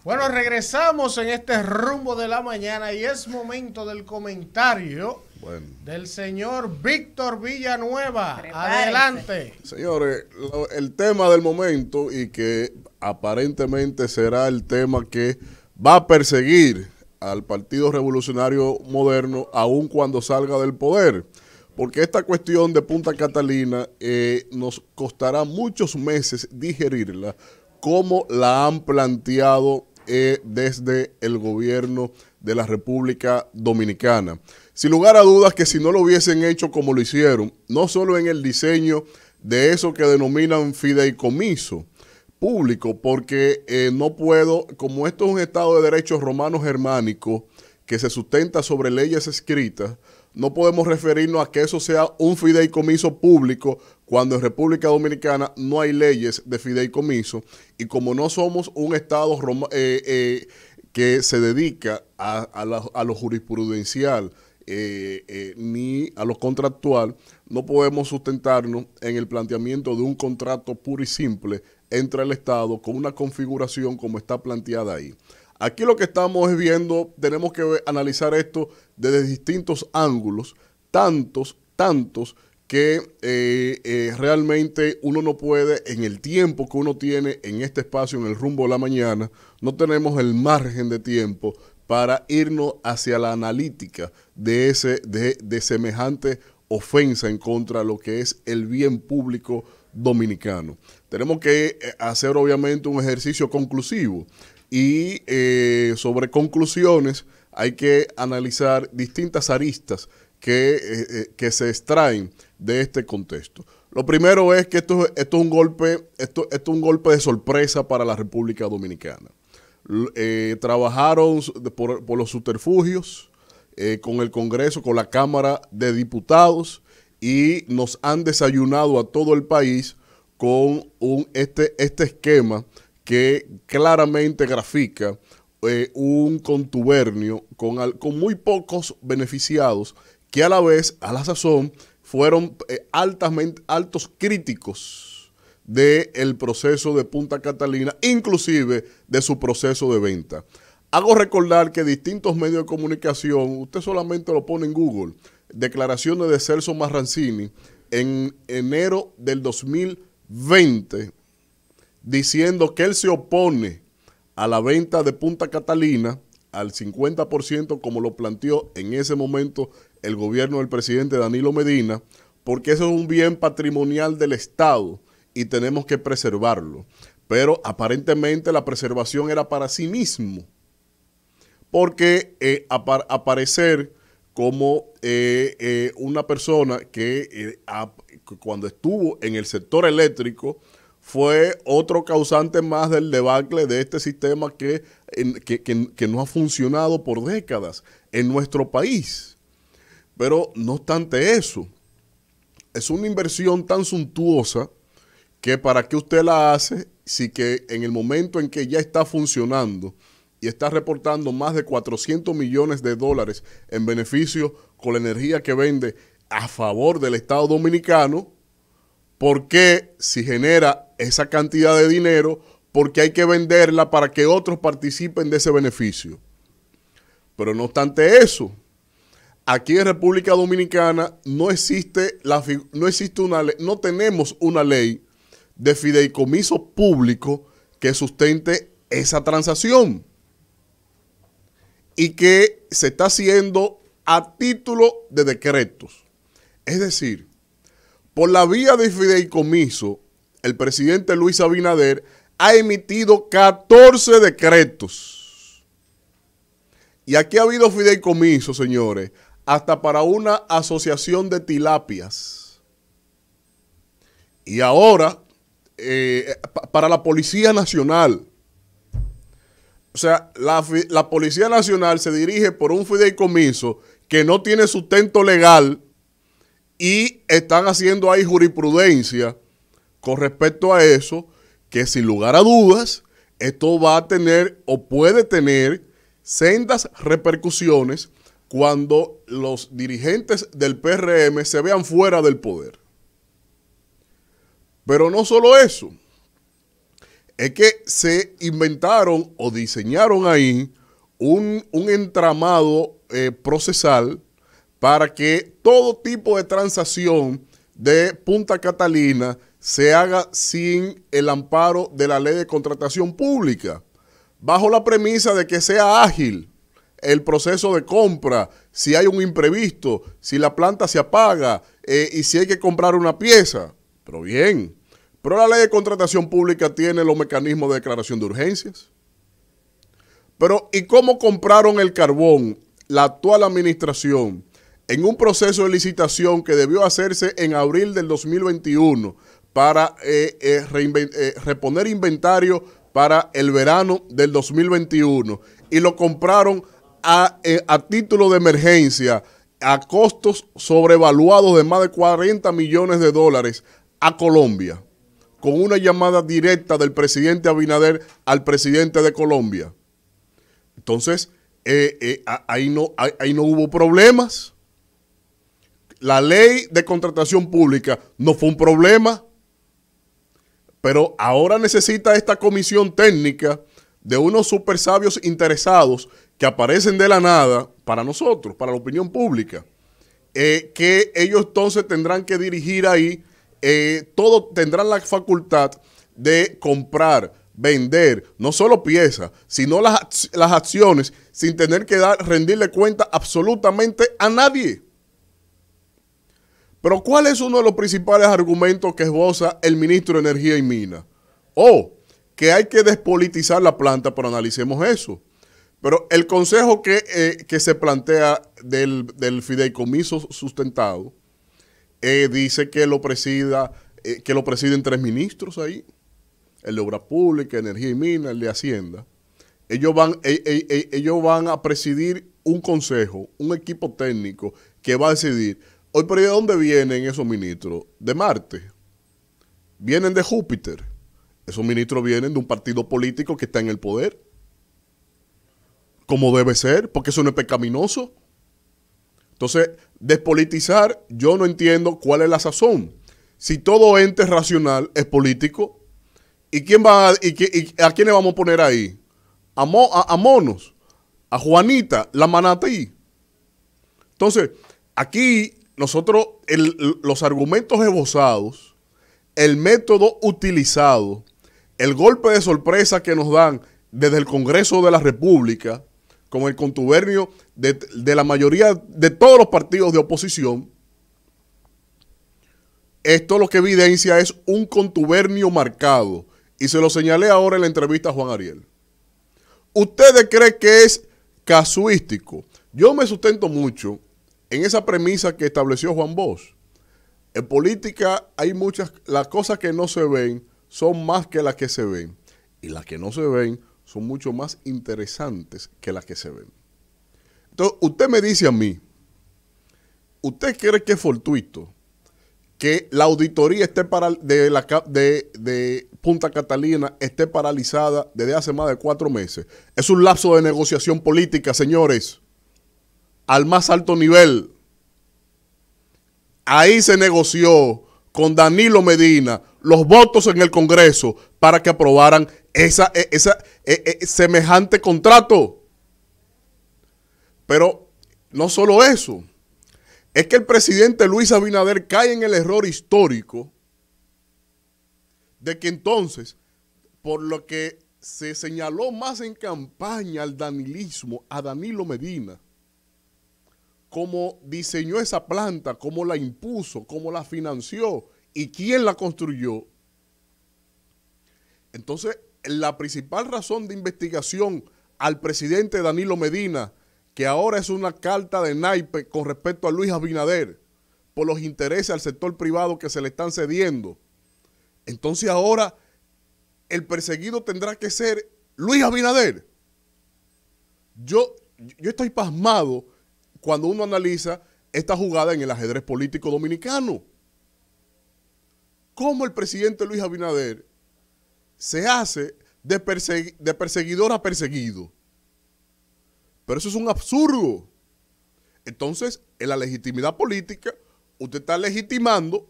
Bueno, regresamos en este rumbo de la mañana y es momento del comentario del señor Víctor Villanueva. Prepárese. Adelante. Señores, el tema del momento y que aparentemente será el tema que va a perseguir al Partido Revolucionario Moderno aun cuando salga del poder. Porque esta cuestión de Punta Catalina nos costará muchos meses digerirla, como la han planteado desde el gobierno de la República Dominicana. Sin lugar a dudas que si no lo hubiesen hecho como lo hicieron, no solo en el diseño de eso que denominan fideicomiso público, porque no puedo, como esto es un Estado de Derecho romano germánico que se sustenta sobre leyes escritas, no podemos referirnos a que eso sea un fideicomiso público cuando en República Dominicana no hay leyes de fideicomiso y como no somos un Estado que se dedica a lo jurisprudencial ni a lo contractual, no podemos sustentarnos en el planteamiento de un contrato puro y simple entre el Estado con una configuración como está planteada ahí. Aquí lo que estamos viendo, tenemos que analizar esto desde distintos ángulos, tantos que realmente uno no puede, en el tiempo que uno tiene en este espacio, en el rumbo de la mañana, no tenemos el margen de tiempo para irnos hacia la analítica de semejante ofensa en contra de lo que es el bien público dominicano. Tenemos que hacer obviamente un ejercicio conclusivo. Y sobre conclusiones hay que analizar distintas aristas que se extraen de este contexto. Lo primero es que esto es un golpe de sorpresa para la República Dominicana. Trabajaron por los subterfugios con el Congreso, con la Cámara de Diputados y nos han desayunado a todo el país con este esquema que claramente grafica un contubernio con muy pocos beneficiados que a la vez, a la sazón, fueron altos críticos del proceso de Punta Catalina, inclusive de su proceso de venta. Hago recordar que distintos medios de comunicación, usted solamente lo pone en Google, declaraciones de Celso Marrancini en enero del 2020, diciendo que él se opone a la venta de Punta Catalina al 50% como lo planteó en ese momento el gobierno del presidente Danilo Medina, porque eso es un bien patrimonial del Estado y tenemos que preservarlo. Pero aparentemente la preservación era para sí mismo, porque aparecer como una persona que cuando estuvo en el sector eléctrico fue otro causante más del debacle de este sistema que no ha funcionado por décadas en nuestro país. Pero no obstante eso, es una inversión tan suntuosa que para qué usted la hace si que en el momento en que ya está funcionando y está reportando más de 400 millones de dólares en beneficio con la energía que vende a favor del Estado Dominicano, ¿por qué si genera esa cantidad de dinero, porque hay que venderla para que otros participen de ese beneficio? Pero no obstante eso, aquí en República Dominicana no tenemos una ley de fideicomiso público que sustente esa transacción y que se está haciendo a título de decretos. Es decir, por la vía de fideicomiso, el presidente Luis Abinader ha emitido 14 decretos. Y aquí ha habido fideicomiso, señores, hasta para una asociación de tilapias. Y ahora, para la Policía Nacional. O sea, la Policía Nacional se dirige por un fideicomiso que no tiene sustento legal y están haciendo ahí jurisprudencia con respecto a eso, que sin lugar a dudas, esto va a tener o puede tener sendas repercusiones cuando los dirigentes del PRM se vean fuera del poder. Pero no solo eso. es que se inventaron o diseñaron ahí un entramado procesal para que todo tipo de transacción de Punta Catalina se haga sin el amparo de la ley de contratación pública, bajo la premisa de que sea ágil el proceso de compra, si hay un imprevisto, si la planta se apaga y si hay que comprar una pieza. Pero bien, pero la ley de contratación pública tiene los mecanismos de declaración de urgencias. Pero ¿y cómo compraron el carbón la actual administración en un proceso de licitación que debió hacerse en abril del 2021 para reponer inventario para el verano del 2021 y lo compraron a título de emergencia a costos sobrevaluados de más de 40 millones de dólares a Colombia, con una llamada directa del presidente Abinader al presidente de Colombia? Entonces, ahí no hubo problemas. La ley de contratación pública no fue un problema, pero ahora necesita esta comisión técnica de unos super sabios interesados que aparecen de la nada para nosotros, para la opinión pública, que ellos entonces tendrán que dirigir ahí, tendrán la facultad de comprar, vender, no solo piezas, sino las acciones, sin tener que rendirle cuenta absolutamente a nadie. Pero ¿cuál es uno de los principales argumentos que esboza el ministro de Energía y Minas? Que hay que despolitizar la planta, pero analicemos eso. Pero el consejo que se plantea del fideicomiso sustentado dice que lo presiden 3 ministros ahí, el de Obras Públicas, Energía y Minas, el de Hacienda. Ellos van a presidir un consejo, un equipo técnico que va a decidir. Hoy, pero ¿de dónde vienen esos ministros? ¿De Marte? ¿Vienen de Júpiter? Esos ministros vienen de un partido político que está en el poder. Como debe ser, porque eso no es pecaminoso. Entonces, despolitizar, yo no entiendo cuál es la razón. Si todo ente racional es político, ¿y a quién le vamos a poner ahí? A Monos, a Juanita, la manatí. Entonces, aquí nosotros, los argumentos esbozados, el método utilizado, el golpe de sorpresa que nos dan desde el Congreso de la República, con el contubernio de la mayoría de todos los partidos de oposición, esto lo que evidencia es un contubernio marcado. Y se lo señalé ahora en la entrevista a Juan Ariel. ¿Ustedes creen que es casuístico? Yo me sustento mucho en esa premisa que estableció Juan Bosch. En política hay las cosas que no se ven son más que las que se ven. Y las que no se ven son mucho más interesantes que las que se ven. Entonces, usted me dice a mí, ¿usted cree que es fortuito que la auditoría de Punta Catalina esté paralizada desde hace más de 4 meses? Es un lapso de negociación política, señores, al más alto nivel. Ahí se negoció con Danilo Medina los votos en el Congreso para que aprobaran semejante contrato. Pero no solo eso, es que el presidente Luis Abinader cae en el error histórico de que entonces, por lo que se señaló más en campaña al danilismo, a Danilo Medina, cómo diseñó esa planta, cómo la impuso, cómo la financió y quién la construyó. Entonces, la principal razón de investigación al presidente Danilo Medina, que ahora es una carta de naipe con respecto a Luis Abinader, por los intereses al sector privado que se le están cediendo. Entonces ahora el perseguido tendrá que ser Luis Abinader. Yo estoy pasmado cuando uno analiza esta jugada en el ajedrez político dominicano. ¿Cómo el presidente Luis Abinader se hace de perseguidor a perseguido? Pero eso es un absurdo. Entonces, en la legitimidad política, usted está legitimando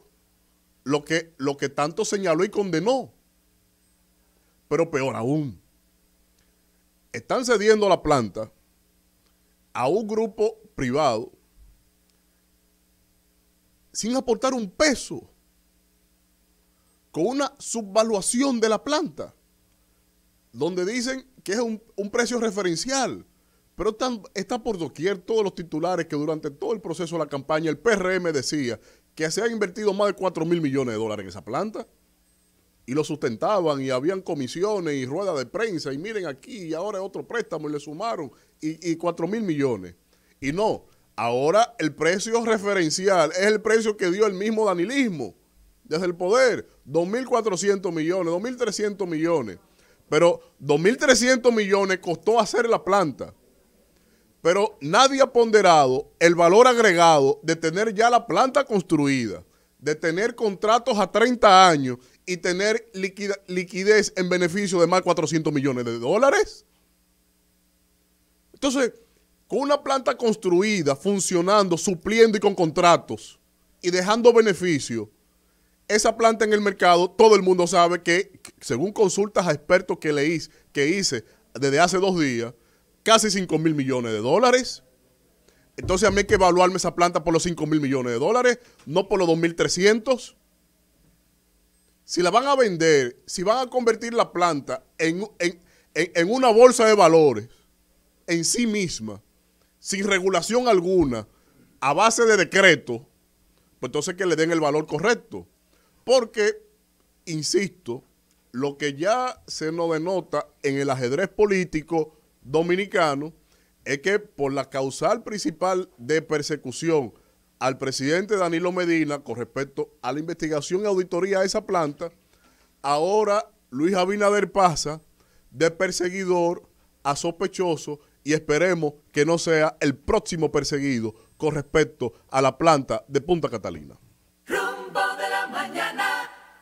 lo que tanto señaló y condenó. Pero peor aún, están cediendo la planta a un grupo privado sin aportar un peso, con una subvaluación de la planta, donde dicen que es un precio referencial, pero está por doquier todos los titulares que durante todo el proceso de la campaña el PRM decía que se han invertido más de 4.000 millones de dólares en esa planta, y lo sustentaban, y habían comisiones y ruedas de prensa, y miren aquí, y ahora es otro préstamo, y le sumaron, y 4.000 millones. Y no, ahora el precio referencial es el precio que dio el mismo danilismo, desde el poder, 2.400 millones, 2.300 millones. Pero 2.300 millones costó hacer la planta. Pero nadie ha ponderado el valor agregado de tener ya la planta construida, de tener contratos a 30 años y tener liquidez en beneficio de más de 400 millones de dólares. Entonces, con una planta construida, funcionando, supliendo y con contratos y dejando beneficio, esa planta en el mercado, todo el mundo sabe que, según consultas a expertos que hice desde hace 2 días, casi 5.000 millones de dólares. Entonces a mí hay que evaluarme esa planta por los 5.000 millones de dólares, no por los 2.300. Si la van a vender, si van a convertir la planta en una bolsa de valores en sí misma, sin regulación alguna, a base de decreto, pues entonces que le den el valor correcto. Porque, insisto, lo que ya se nos denota en el ajedrez político dominicano es que por la causal principal de persecución al presidente Danilo Medina con respecto a la investigación y auditoría de esa planta, ahora Luis Abinader pasa de perseguidor a sospechoso, y esperemos que no sea el próximo perseguido con respecto a la planta de Punta Catalina.